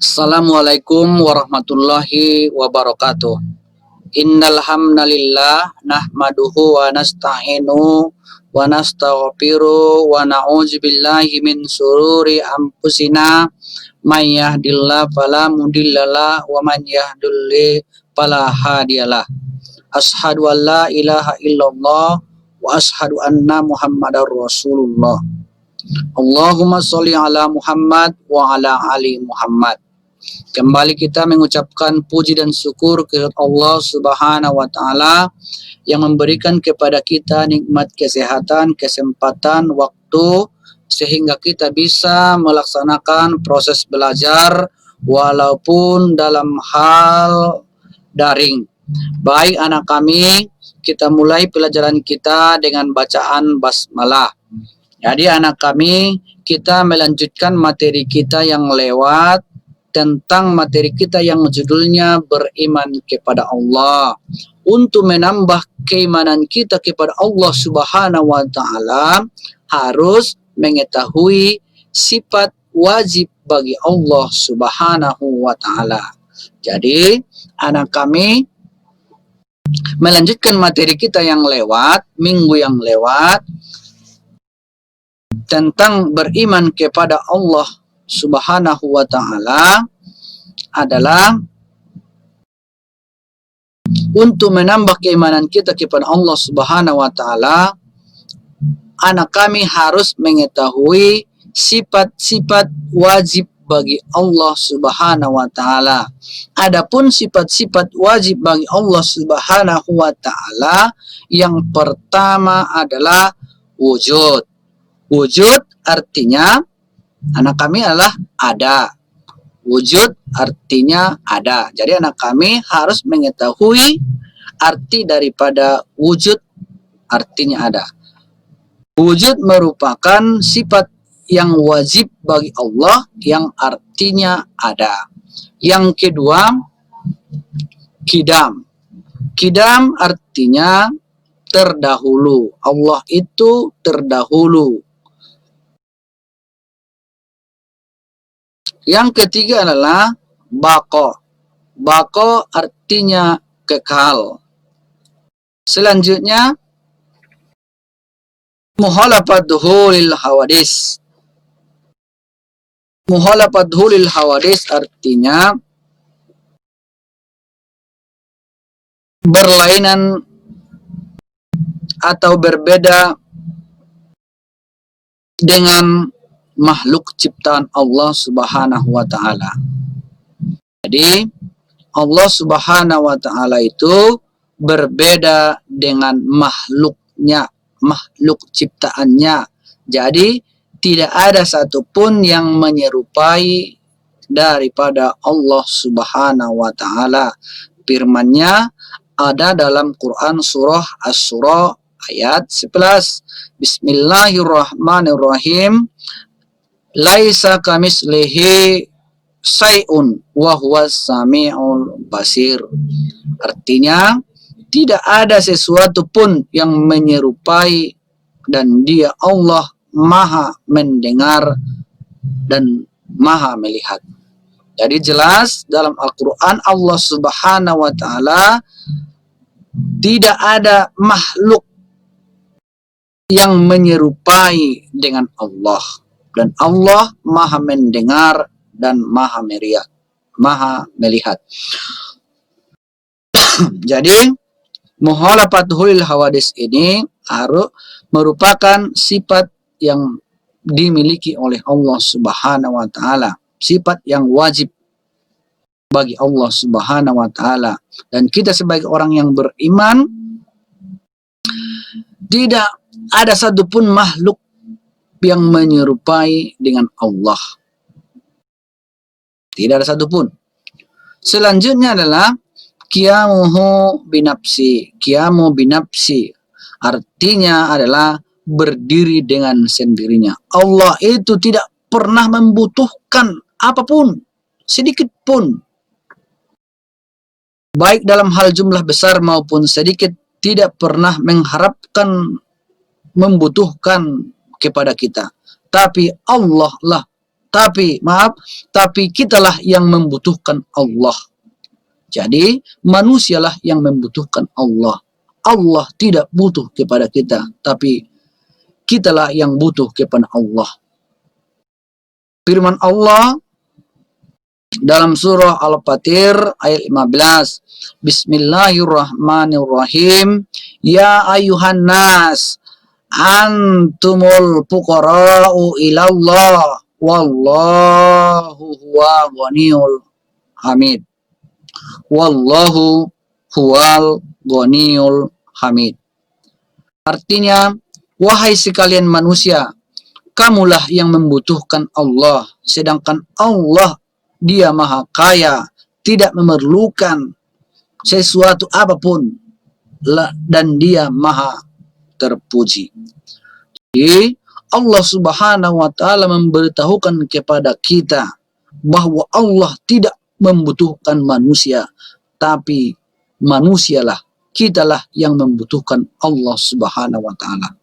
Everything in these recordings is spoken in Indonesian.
Assalamualaikum warahmatullahi wabarakatuh. Innal hamdalillah nahmaduhu wa nasta'inu wa nastaghfiru wa na'udzu billahi min sururi anfusina may yahdihillahu fala mudhillalah wa man yahdhlil fala hadiyalah. Asyhadu an la ilaha illallah wa asyhadu anna Muhammadar Rasulullah. Allahumma sholli ala Muhammad wa ala ali Muhammad. Kembali kita mengucapkan puji dan syukur ke Allah Subhanahu wa Ta'ala yang memberikan kepada kita nikmat kesehatan, kesempatan, waktu sehingga kita bisa melaksanakan proses belajar walaupun dalam hal daring. Baik anak kami, kita mulai pelajaran kita dengan bacaan basmalah. Jadi anak kami, kita melanjutkan materi kita yang lewat tentang materi kita yang judulnya beriman kepada Allah. Untuk menambah keimanan kita kepada Allah Subhanahu wa Ta'ala, harus mengetahui sifat wajib bagi Allah Subhanahu wa Ta'ala. Jadi anak kami melanjutkan materi kita yang lewat, minggu yang lewat, tentang beriman kepada Allah Subhanahu wa Ta'ala adalah untuk menambah keimanan kita kepada Allah Subhanahu wa Ta'ala. Anak kami harus mengetahui sifat-sifat wajib bagi Allah Subhanahu wa Ta'ala. Adapun sifat-sifat wajib bagi Allah Subhanahu wa Ta'ala, yang pertama adalah wujud. Wujud artinya anak kami adalah ada. Wujud artinya ada. Jadi anak kami harus mengetahui arti daripada wujud, artinya ada. Wujud merupakan sifat yang wajib bagi Allah yang artinya ada. Yang kedua, kidam. Kidam artinya terdahulu. Allah itu terdahulu. Yang ketiga adalah bako. Bako artinya kekal. Selanjutnya, muhalafathu lil hawadis. Muhalafathu lil hawadis artinya berlainan atau berbeda dengan makhluk ciptaan Allah Subhanahu wa Ta'ala. Jadi Allah Subhanahu wa Ta'ala itu berbeda dengan makhluknya, makhluk ciptaannya. Jadi tidak ada satupun yang menyerupai daripada Allah Subhanahu wa Ta'ala. Firman-Nya ada dalam Quran surah Asy-Syura ayat 11. Bismillahirrahmanirrahim. Laisa kamislihi syai'un wa huwas sami'ul basir. Artinya tidak ada sesuatu pun yang menyerupai, dan Dia Allah Maha mendengar dan Maha melihat. Jadi jelas dalam Al-Qur'an Allah Subhanahu wa Ta'ala tidak ada makhluk yang menyerupai dengan Allah. Dan Allah Maha mendengar dan Maha melihat. Jadi muhalafatul hawadis ini harus merupakan sifat yang dimiliki oleh Allah Subhanahu wa Ta'ala. Sifat yang wajib bagi Allah Subhanahu wa Ta'ala. Dan kita sebagai orang yang beriman, tidak ada satupun makhluk yang menyerupai dengan Allah. Tidak ada satupun. Selanjutnya adalah qiyamuhu binafsi. Qiyamu binafsi artinya adalah berdiri dengan sendirinya. Allah itu tidak pernah membutuhkan apapun, sedikit pun. Baik dalam hal jumlah besar maupun sedikit, tidak pernah mengharapkan, membutuhkan kepada kita. Tapi Allah lah tapi kitalah yang membutuhkan Allah. Jadi manusialah yang membutuhkan Allah. Allah tidak butuh kepada kita, tapi kitalah yang butuh kepada Allah. Firman Allah dalam surah Al-Fatir ayat 15. Bismillahirrahmanirrahim. Ya ayuhan nas, antumul fuqara'u ilallah wallahu huwa ghaniyul hamid. Wallahu huwal ghaniyul hamid. Artinya, wahai sekalian manusia, kamulah yang membutuhkan Allah, sedangkan Allah Dia maha kaya, tidak memerlukan sesuatu apapun, dan Dia maha terpuji. Jadi Allah subhanahu wa ta'ala memberitahukan kepada kita bahwa Allah tidak membutuhkan manusia, tapi manusialah, kitalah yang membutuhkan Allah subhanahu wa ta'ala.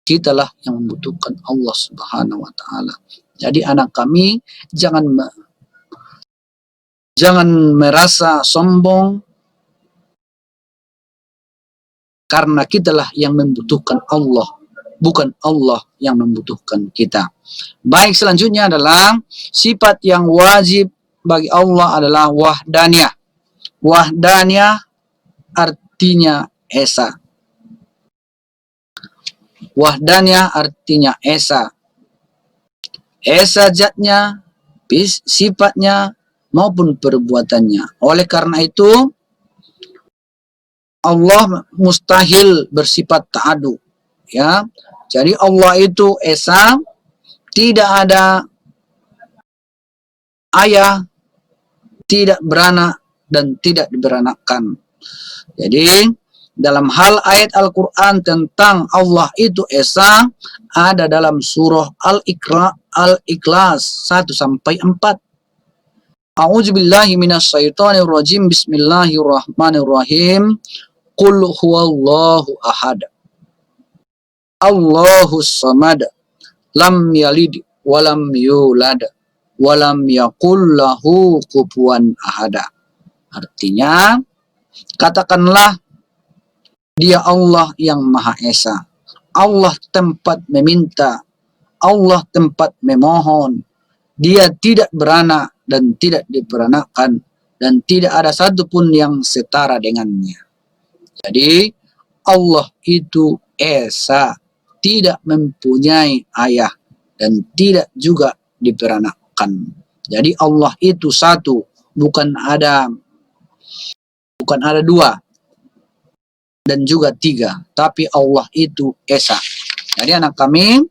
Kitalah yang membutuhkan Allah subhanahu wa ta'ala. Jadi anak kami, jangan merasa sombong, karena kitalah yang membutuhkan Allah, bukan Allah yang membutuhkan kita. Baik, selanjutnya adalah sifat yang wajib bagi Allah adalah wahdaniyah. Wahdaniyah artinya esa. Wahdaniyah artinya esa. Esa zatnya, sifatnya, maupun perbuatannya. Oleh karena itu, Allah mustahil bersifat ta'adu. Ya, jadi Allah itu esa, tidak ada ayah, tidak beranak, dan tidak diberanakkan. Jadi dalam hal ayat Al-Quran tentang Allah itu esa, ada dalam surah Al-Ikhlas 1-4. A'udzubillahi minasyaitonirrajim. Bismillahirrahmanirrahim. Qul huwallahu ahad. Allahus samad. Lam yalid walam yulad walam yakul lahu kufuwan ahad. Artinya, katakanlah, Dia Allah yang Maha Esa. Allah tempat meminta, Allah tempat memohon. Dia tidak beranak dan tidak diberanakkan, dan tidak ada satupun yang setara dengannya. Jadi Allah itu esa, tidak mempunyai ayah dan tidak juga diberanakkan. Jadi Allah itu satu, bukan ada dua dan juga tiga, tapi Allah itu esa. Jadi anak kami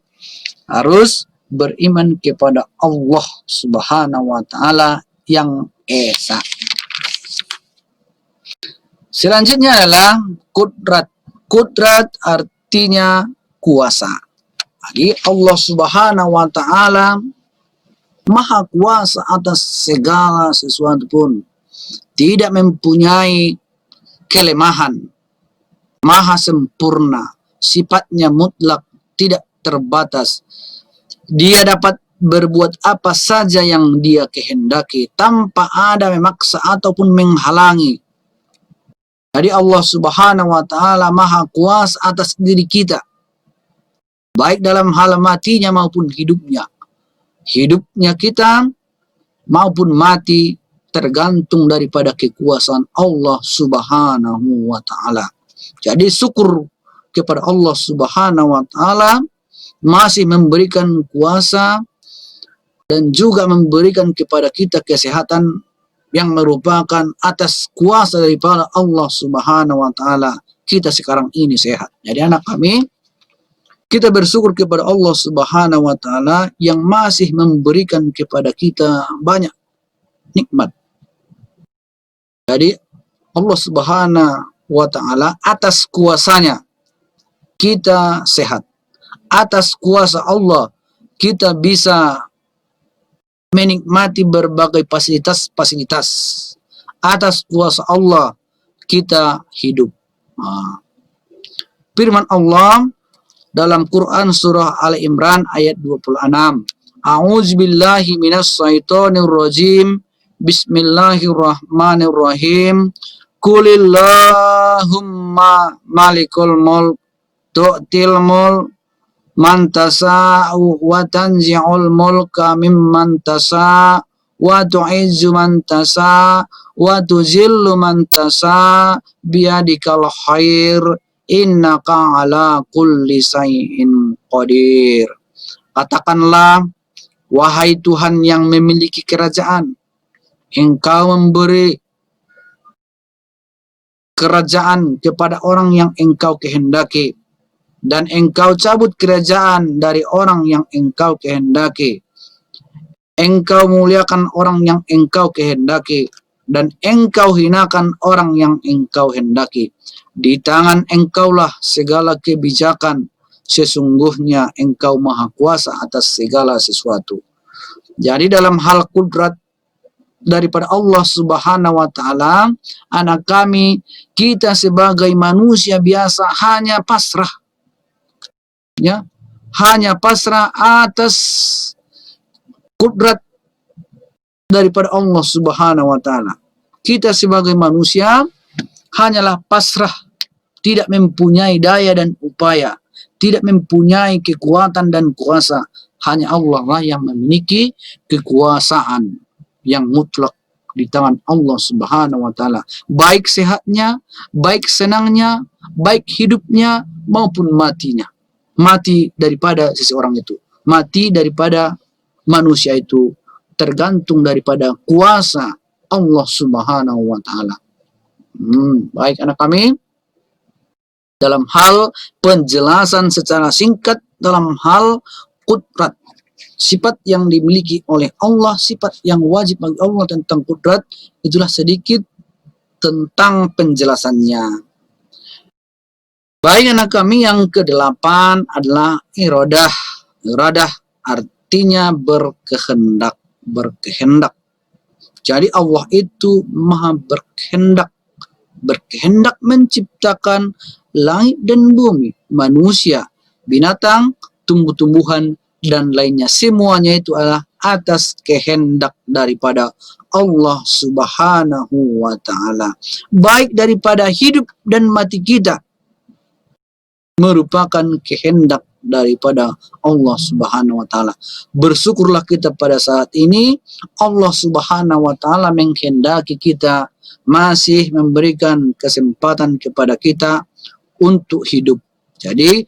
harus beriman kepada Allah subhanahu wa ta'ala yang esa. Selanjutnya adalah kudrat. Kudrat artinya kuasa. Jadi Allah subhanahu wa ta'ala maha kuasa atas segala sesuatu pun. Tidak mempunyai kelemahan. Maha sempurna, sifatnya mutlak, tidak terbatas. Dia dapat berbuat apa saja yang Dia kehendaki tanpa ada memaksa ataupun menghalangi. Jadi Allah subhanahu wa ta'ala maha kuasa atas diri kita, baik dalam hal matinya maupun hidupnya. Hidupnya kita maupun mati tergantung daripada kekuasaan Allah subhanahu wa ta'ala. Jadi syukur kepada Allah subhanahu wa ta'ala masih memberikan kuasa dan juga memberikan kepada kita kesehatan yang merupakan atas kuasa daripada Allah subhanahu wa ta'ala. Kita sekarang ini sehat. Jadi anak kami, kita bersyukur kepada Allah subhanahu wa ta'ala yang masih memberikan kepada kita banyak nikmat. Jadi Allah subhanahu wa ta'ala atas kuasanya kita sehat. Atas kuasa Allah kita bisa menikmati berbagai fasilitas-fasilitas. Atas kuasa Allah kita hidup. Firman Allah dalam Quran surah Al Imran ayat 26. A'udzubillahi minasyaitonir rajim. Bismillahirrahmanirrahim. Qulillahumma malikul mulk tu'til mulk man tasa'u wa tanzi'ul mulka mimman tasa' wa tu'izzu man tasa' wa tuzillu man tasa' biyadikal khair innaka ala kulli syai'in qadir. Katakanlah, wahai Tuhan yang memiliki kerajaan, Engkau memberi kerajaan kepada orang yang Engkau kehendaki, dan Engkau cabut kerajaan dari orang yang Engkau kehendaki. Engkau muliakan orang yang Engkau kehendaki, dan Engkau hinakan orang yang Engkau hendaki. Di tangan Engkaulah segala kebijakan, sesungguhnya Engkau maha kuasa atas segala sesuatu. Jadi dalam hal kudrat daripada Allah Subhanahu wa taala, anak kami, kita sebagai manusia biasa hanya pasrah, ya, hanya pasrah atas kudrat daripada Allah Subhanahu wa taala. Kita sebagai manusia hanyalah pasrah, tidak mempunyai daya dan upaya, tidak mempunyai kekuatan dan kuasa. Hanya Allah lah yang memiliki kekuasaan yang mutlak di tangan Allah Subhanahu wa taala. Baik sehatnya, baik senangnya, baik hidupnya maupun matinya. Mati daripada seseorang itu, mati daripada manusia itu tergantung daripada kuasa Allah Subhanahu wa taala. Baik anak kami, dalam hal penjelasan secara singkat dalam hal kudrat, sifat yang dimiliki oleh Allah, sifat yang wajib bagi Allah tentang kudrat, itulah sedikit tentang penjelasannya. Baik anak kami, yang ke-8 adalah iradah. Iradah artinya berkehendak, berkehendak. Jadi Allah itu maha berkehendak, berkehendak menciptakan langit dan bumi, manusia, binatang, tumbuh-tumbuhan, dan lainnya. Semuanya itu adalah atas kehendak daripada Allah Subhanahu wa ta'ala. Baik daripada hidup dan mati kita merupakan kehendak daripada Allah Subhanahu wa ta'ala. Bersyukurlah kita pada saat ini Allah Subhanahu wa ta'ala menghendaki kita, masih memberikan kesempatan kepada kita untuk hidup. Jadi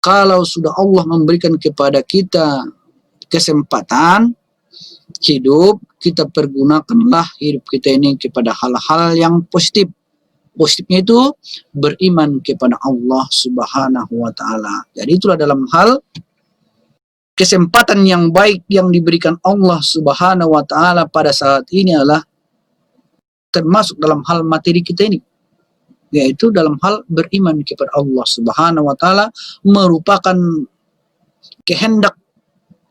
kalau sudah Allah memberikan kepada kita kesempatan hidup, kita pergunakanlah hidup kita ini kepada hal-hal yang positif. Positifnya itu beriman kepada Allah Subhanahu wa ta'ala. Jadi itulah dalam hal kesempatan yang baik yang diberikan Allah Subhanahu wa ta'ala pada saat ini adalah termasuk dalam hal materi kita ini, yaitu dalam hal beriman kepada Allah Subhanahu wa ta'ala, merupakan kehendak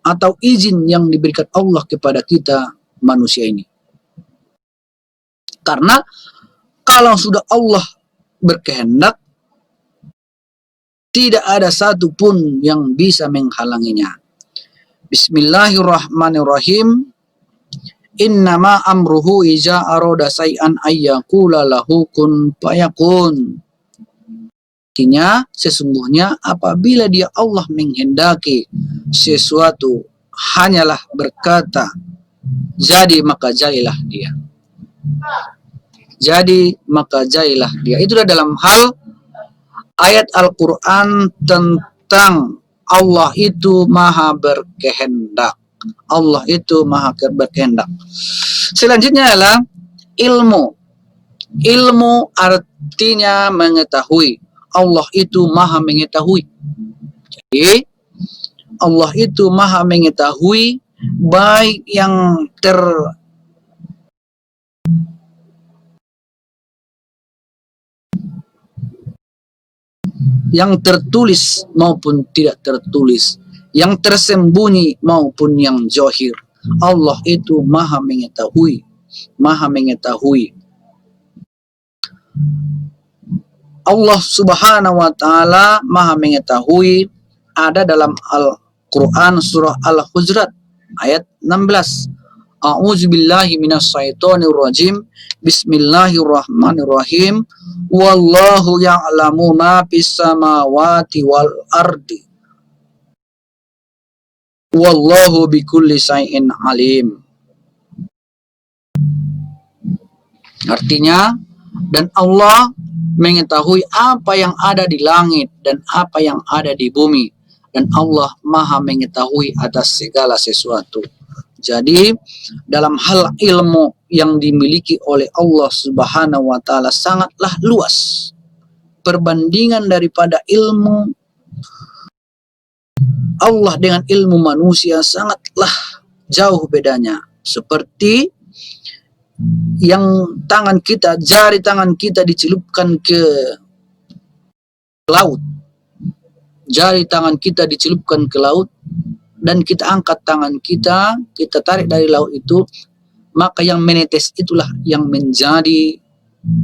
atau izin yang diberikan Allah kepada kita manusia ini. Karena kalau sudah Allah berkehendak, tidak ada satupun yang bisa menghalanginya. Bismillahirrahmanirrahim. Innama amruhu iza aroda say'an ayyakula lahu kun fayakun. Artinya, sesungguhnya apabila dia Allah menghendaki sesuatu, hanyalah berkata, jadi maka jadilah dia. Jadi maka jadilah dia. Itulah dalam hal ayat Al-Quran tentang Allah itu maha berkehendak. Allah itu maha berkehendak. Selanjutnya adalah ilmu. Ilmu artinya mengetahui. Allah itu maha mengetahui. Jadi Allah itu maha mengetahui baik yang tertulis maupun tidak tertulis, yang tersembunyi maupun yang zahir. Allah itu maha mengetahui, maha mengetahui. Allah Subhanahu wa ta'ala maha mengetahui. Ada dalam Al-Quran surah Al-Hujurat ayat 16. A'udzubillahi minasyaitonirrajim. Bismillahirrahmanirrahim. Wallahu ya'lamu ma fis samawati wal ardi. Wallahu bikulli syai'in alim. Artinya, dan Allah mengetahui apa yang ada di langit dan apa yang ada di bumi, dan Allah maha mengetahui atas segala sesuatu. Jadi dalam hal ilmu yang dimiliki oleh Allah Subhanahu wa taala sangatlah luas. Perbandingan daripada ilmu Allah dengan ilmu manusia sangatlah jauh bedanya. Seperti yang tangan kita, jari tangan kita dicelupkan ke laut. Jari tangan kita dicelupkan ke laut dan kita angkat tangan kita, kita tarik dari laut itu, maka yang menetes itulah yang menjadi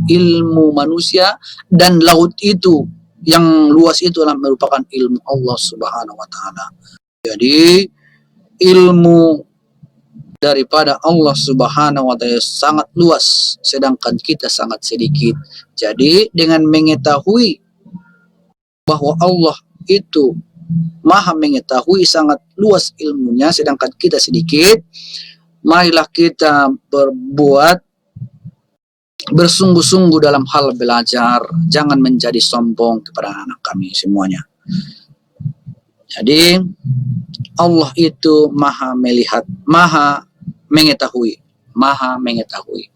ilmu manusia, dan laut itu yang luas itulah merupakan ilmu Allah Subhanahu wa taala. Jadi ilmu daripada Allah Subhanahu wa taala sangat luas, sedangkan kita sangat sedikit. Jadi dengan mengetahui bahwa Allah itu maha mengetahui, sangat luas ilmunya, sedangkan kita sedikit, marilah kita bersungguh-sungguh dalam hal belajar. Jangan menjadi sombong kepada anak kami semuanya. Jadi Allah itu maha melihat, maha mengetahui, maha mengetahui.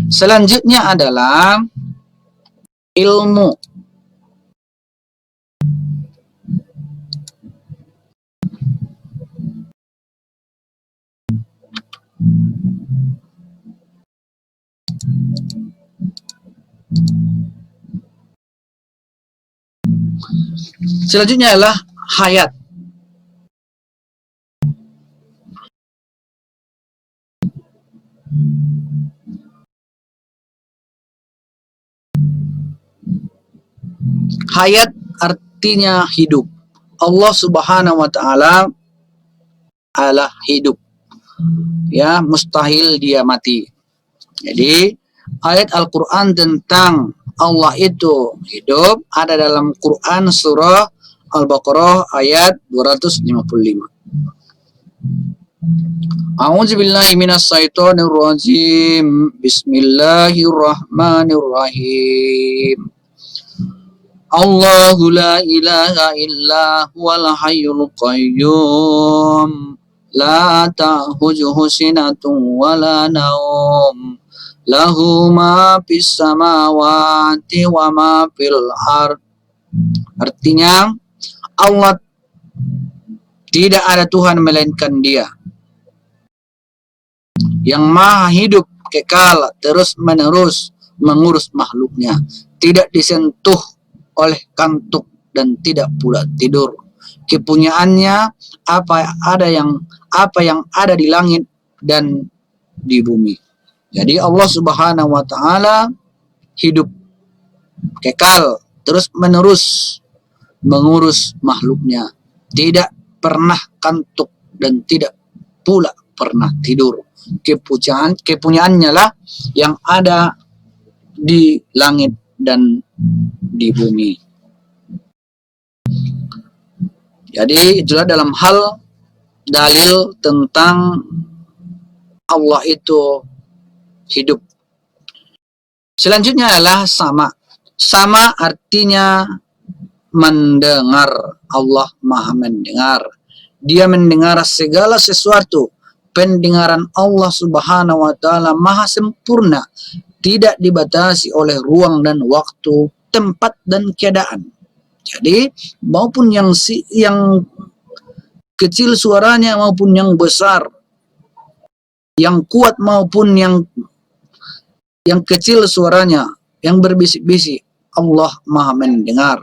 Selanjutnya adalah ilmu. Selanjutnya adalah hayat. Hayat artinya hidup. Allah Subhanahu wa taala adalah hidup. Ya, mustahil dia mati. Jadi ayat Al-Quran tentang Allah itu hidup ada dalam Quran surah Al-Baqarah ayat 255. A'udzubillahi minasyaitonirrajim. Bismillahirrahmanirrahim. Allahu la ilaha illa huwal hayyul qayyum. La ta'khuzuhu sinatun wa la naum. Lahu ma fis samawati wa ma fil ard. Artinya Allah tidak ada Tuhan melainkan Dia yang maha hidup kekal terus menerus mengurus makhluknya, tidak disentuh oleh kantuk dan tidak pula tidur. Kepunyaannya apa yang ada di langit dan di bumi. Jadi Allah Subhanahu wa taala hidup kekal terus menerus mengurus makhluknya, tidak pernah kantuk dan tidak pula pernah tidur. Kepunyaannya lah yang ada di langit dan di bumi. Jadi itulah dalam hal dalil tentang Allah itu hidup. Selanjutnya adalah sama. Sama artinya mendengar. Allah maha mendengar. Dia mendengar segala sesuatu. Pendengaran Allah Subhanahu wa taala maha sempurna, tidak dibatasi oleh ruang dan waktu, tempat dan keadaan. Jadi maupun yang kecil suaranya maupun yang besar, yang kuat maupun yang kecil suaranya, yang berbisik-bisik, Allah maha mendengar.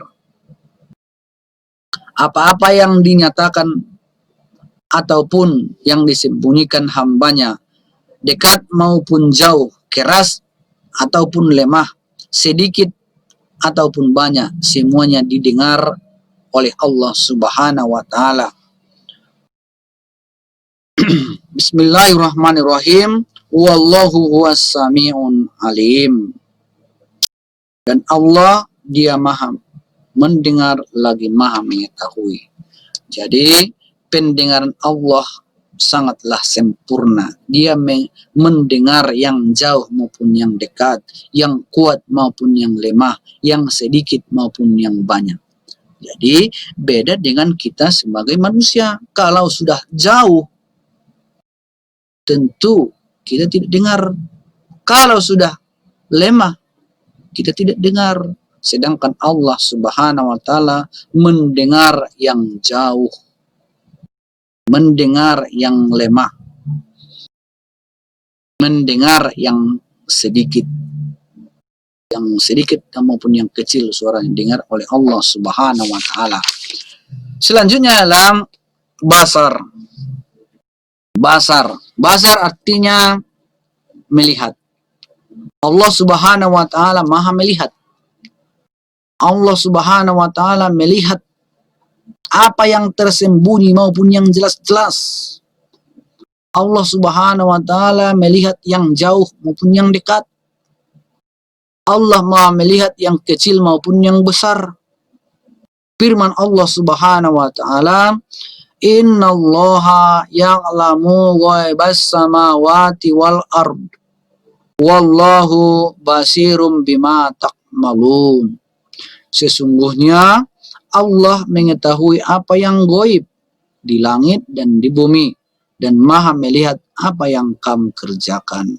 Apa-apa yang dinyatakan ataupun yang disembunyikan hambanya, dekat maupun jauh, keras ataupun lemah, sedikit ataupun banyak, semuanya didengar oleh Allah Subhanahu wa taala. Bismillahirrahmanirrahim. Wallahu huwas sami'un alim. Dan Allah dia maha mendengar lagi maha mengetahui. Jadi pendengaran Allah sangatlah sempurna. Dia mendengar yang jauh maupun yang dekat, yang kuat maupun yang lemah, yang sedikit maupun yang banyak. Jadi beda dengan kita sebagai manusia. Kalau sudah jauh, tentu kita tidak dengar. Kalau sudah lemah, kita tidak dengar. Sedangkan Allah Subhanahu wa taala mendengar yang jauh, mendengar yang lemah, mendengar yang sedikit maupun yang kecil suara yang dengar oleh Allah Subhanahu wa taala. Selanjutnya adalah basar. Basar artinya melihat. Allah Subhanahu wa taala maha melihat. Allah Subhanahu wa taala melihat apa yang tersembunyi maupun yang jelas-jelas. Allah Subhanahu wa taala melihat yang jauh maupun yang dekat. Allah maha melihat yang kecil maupun yang besar. Firman Allah Subhanahu wa taala, "Innallaha ya'lamu ghaibas samawati wal ard. Wallahu basirum bima ta'malun." Sesungguhnya Allah mengetahui apa yang gaib di langit dan di bumi dan maha melihat apa yang kamu kerjakan.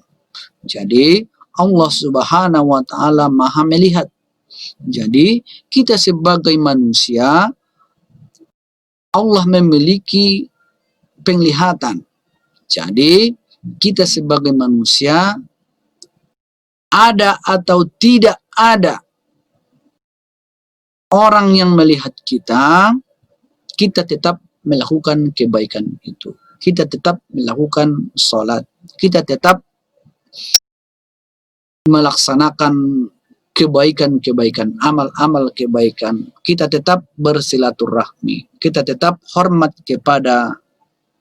Jadi Allah Subhanahu wa taala maha melihat. Jadi kita sebagai manusia, Allah memiliki penglihatan. Jadi kita sebagai manusia, ada atau tidak ada orang yang melihat kita, kita tetap melakukan kebaikan itu. Kita tetap melakukan sholat. Kita tetap melaksanakan kebaikan-kebaikan, amal-amal kebaikan. Kita tetap bersilaturahmi. Kita tetap hormat kepada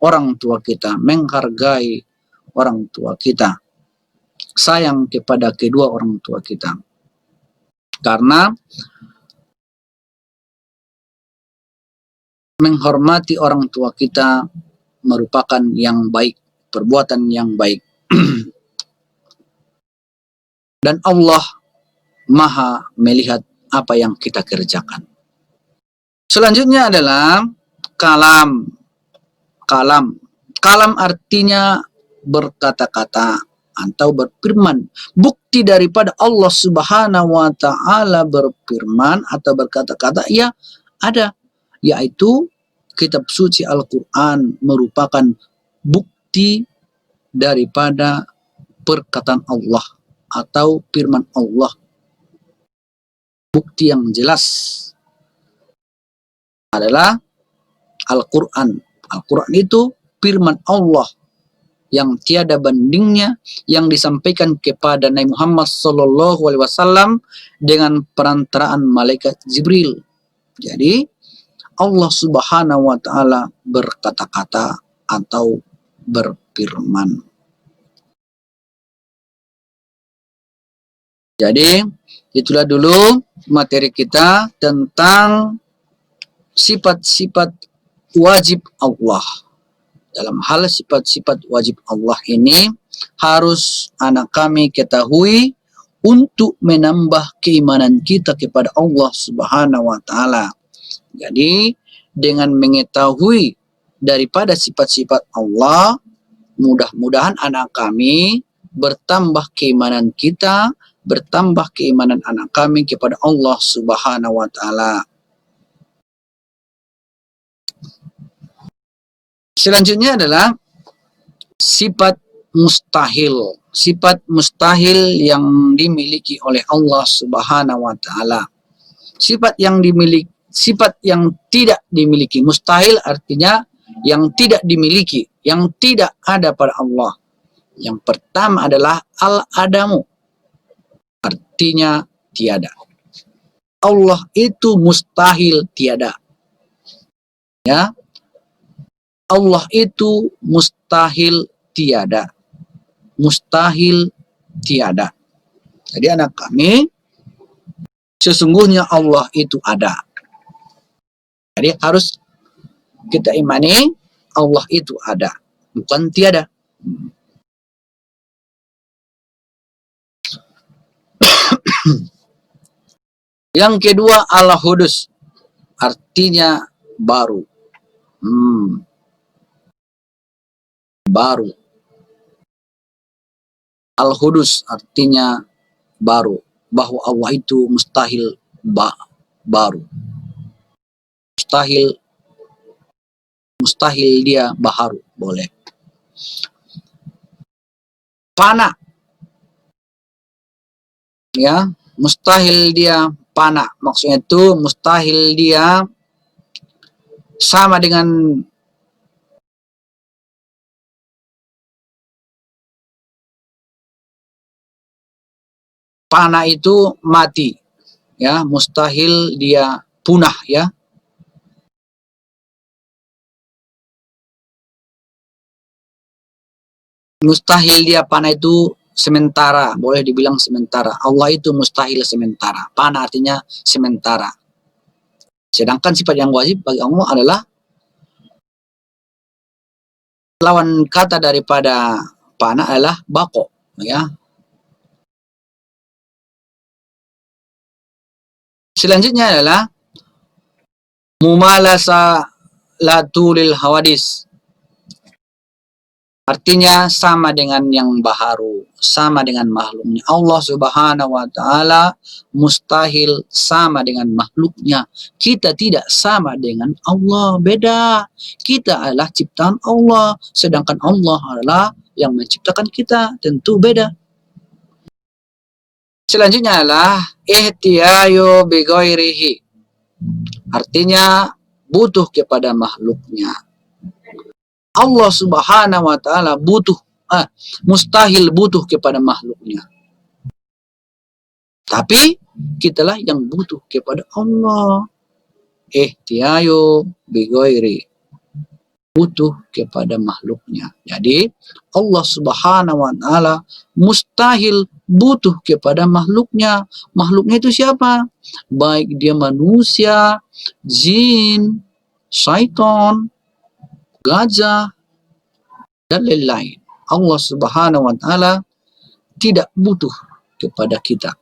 orang tua kita, menghargai orang tua kita, sayang kepada kedua orang tua kita. Karena menghormati orang tua kita merupakan yang baik, perbuatan yang baik. Dan Allah maha melihat apa yang kita kerjakan. Selanjutnya adalah kalam. Kalam artinya berkata-kata atau berfirman. Bukti daripada Allah Subhanahu wa taala berfirman atau berkata-kata, ya ada, yaitu kitab suci Al-Quran merupakan bukti daripada perkataan Allah atau firman Allah. Bukti yang jelas adalah Al-Quran. Al-Quran itu firman Allah yang tiada bandingnya, yang disampaikan kepada Nabi Muhammad SAW dengan perantaraan malaikat Jibril. Jadi Allah Subhanahu wa taala berkata-kata atau berfirman. Jadi itulah dulu materi kita tentang sifat-sifat wajib Allah. Dalam hal sifat-sifat wajib Allah ini harus anak kami ketahui untuk menambah keimanan kita kepada Allah Subhanahu wa taala. Jadi dengan mengetahui daripada sifat-sifat Allah, mudah-mudahan anak kami bertambah keimanan kita, bertambah keimanan anak kami kepada Allah Subhanahu wa taala. Selanjutnya adalah sifat mustahil. Sifat mustahil yang dimiliki oleh Allah Subhanahu wa taala. Sifat yang tidak dimiliki. Mustahil artinya yang tidak dimiliki, yang tidak ada pada Allah. Yang pertama adalah al-adamu. Artinya tiada. Allah itu mustahil tiada. Ya. Allah itu mustahil tiada. Mustahil tiada. Jadi anak kami, sesungguhnya Allah itu ada. Jadi harus kita imani Allah itu ada, bukan tiada. Yang kedua, al-hudus, artinya baru. Baru. Al-hudus artinya baru, bahwa Allah itu mustahil baru. Mustahil dia baharu, boleh. Fana, ya, mustahil dia fana, maksudnya itu mustahil dia sama dengan fana itu mati, ya, mustahil dia punah, ya. Mustahil dia fana itu sementara, boleh dibilang sementara. Allah itu mustahil sementara. Fana artinya sementara. Sedangkan sifat yang wajib bagi Allah adalah lawan kata daripada fana adalah bako, ya. Selanjutnya adalah mumalasa latulil hawadis. Artinya sama dengan yang baharu, sama dengan makhluknya. Allah Subhanahu wa Ta'ala mustahil sama dengan makhluknya. Kita tidak sama dengan Allah, beda. Kita adalah ciptaan Allah, sedangkan Allah adalah yang menciptakan kita, tentu beda. Selanjutnya adalah ihtiyayu bi ghairihi. Artinya butuh kepada makhluknya. Allah Subhanahu wa Ta'ala mustahil butuh kepada makhluknya. Tapi kitalah yang butuh kepada Allah. Ihtiyayu bi ghairi, butuh kepada makhluknya. Jadi Allah Subhanahu wa Ta'ala mustahil butuh kepada makhluknya. Makhluknya itu siapa? Baik dia manusia, jin, syaitan, gajah, dan lain-lain. Allah Subhanahu wa Ta'ala tidak butuh kepada kita,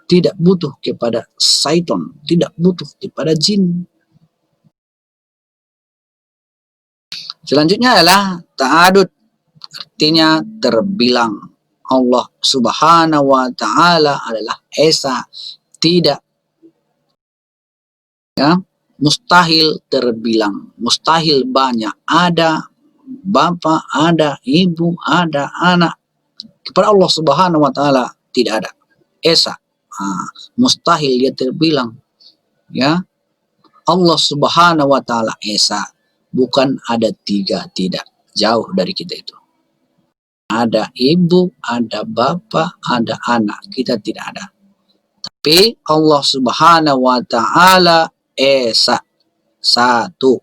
tidak butuh kepada syaitan, tidak butuh kepada jin. Selanjutnya adalah ta'adud, artinya terbilang. Allah Subhanahu wa Ta'ala adalah esa, tidak, ya, mustahil terbilang, mustahil banyak. Ada bapak, ada ibu, ada anak. Kepada Allah Subhanahu wa Ta'ala tidak ada. Esa, mustahil dia terbilang, ya. Allah Subhanahu wa Ta'ala esa, bukan ada tiga, tidak, jauh dari kita itu. Ada ibu, ada bapak, ada anak, kita tidak ada. Tapi Allah Subhanahu wa Ta'ala esa, satu.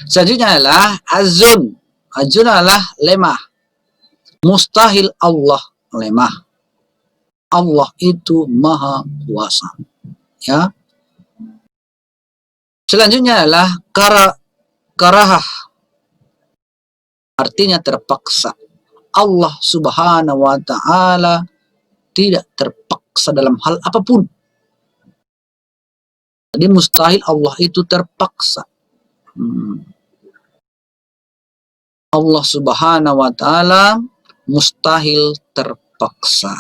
Selanjutnya adalah azun. Azun adalah lemah. Mustahil Allah lemah. Allah itu maha kuasa, ya. Selanjutnya adalah karahah, artinya terpaksa. Allah Subhanahu wa Ta'ala tidak terpaksa dalam hal apapun. Jadi mustahil Allah itu terpaksa. Allah Subhanahu wa Ta'ala mustahil terpaksa.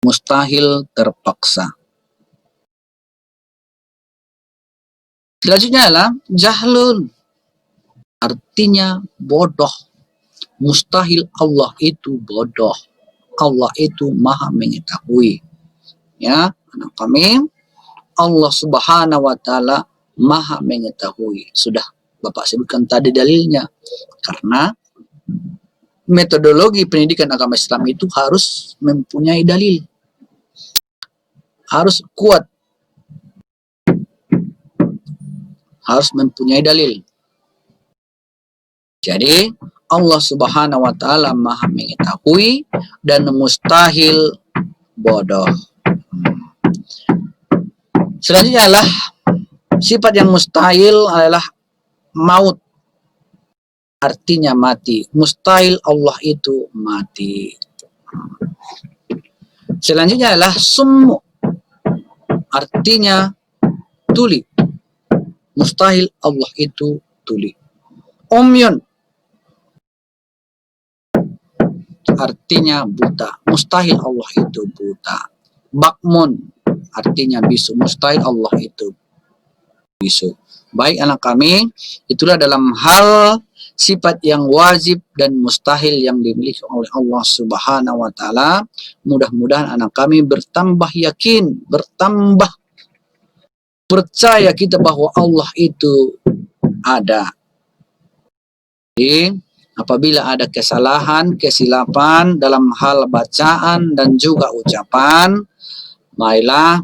Mustahil terpaksa. Selanjutnya adalah jahlun, artinya bodoh. Mustahil Allah itu bodoh. Allah itu maha mengetahui. Ya, anak kami, Allah Subhanahu wa Ta'ala maha mengetahui. Sudah Bapak sebutkan tadi dalilnya. Karena metodologi pendidikan agama Islam itu harus mempunyai dalil. Harus kuat. harus mempunyai dalil. Jadi Allah Subhanahu wa taala Maha mengetahui dan mustahil bodoh. Selanjutnya adalah sifat yang mustahil adalah maut, artinya mati. Mustahil Allah itu mati. Selanjutnya adalah summu, artinya tuli. Mustahil Allah itu tuli. Umyun, artinya buta. Mustahil Allah itu buta. Bakmun, artinya bisu. Mustahil Allah itu bisu. Baik anak kami, itulah dalam hal sifat yang wajib dan mustahil yang dimiliki oleh Allah Subhanahu wa taala. Mudah-mudahan anak kami bertambah yakin, bertambah percaya kita bahwa Allah itu ada. Jadi, apabila ada kesalahan, kesilapan dalam hal bacaan dan juga ucapan, marilah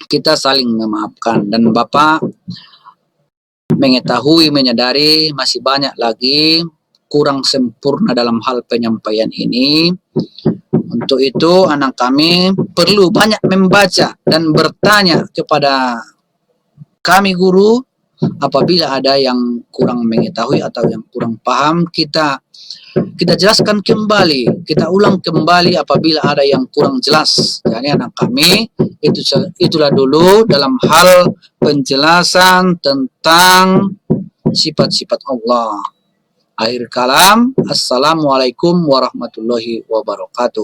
kita saling memaafkan. Dan Bapak mengetahui, menyadari masih banyak lagi kurang sempurna dalam hal penyampaian ini. Untuk itu anak kami perlu banyak membaca dan bertanya kepada kami guru. Apabila ada yang kurang mengetahui atau yang kurang paham, kita jelaskan kembali, kita ulang kembali apabila ada yang kurang jelas. Jadi anak kami, itulah dulu dalam hal penjelasan tentang sifat-sifat Allah. Akhir kalam, assalamualaikum warahmatullahi wabarakatuh.